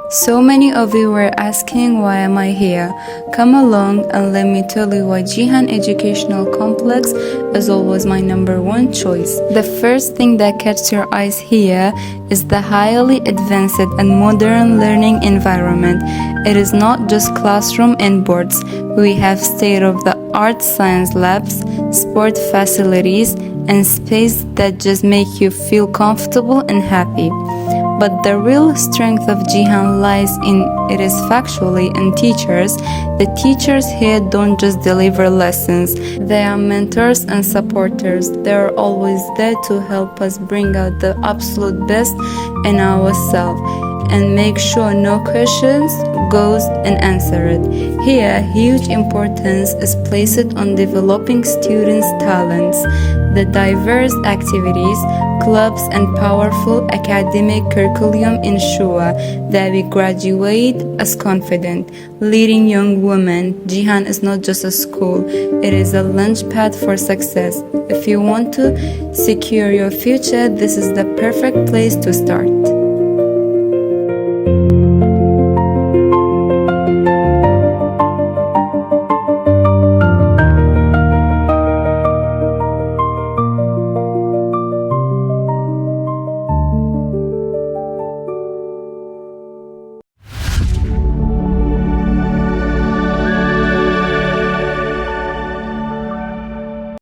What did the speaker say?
So many of you were asking why am I here? Come along and let me tell you why Cihan Educational Complex is always my number one choice. The first thing that catches your eyes here is the highly advanced and modern learning environment. It is not just classroom and boards. We have state-of-the-art science labs, sport facilities, and space that just make you feel comfortable and happy. But the real strength of Cihan lies in it is factually in teachers. The teachers here don't just deliver lessons. They are mentors and supporters. They are always there to help us bring out the absolute best in ourselves and make sure no questions goes unanswered. Here, huge importance is placed on developing students' talents. The diverse activities, clubs, and powerful academic curriculum ensure that we graduate as confident, leading young women. Cihan is not just a school, it is a launchpad for success. If you want to secure your future, this is the perfect place to start.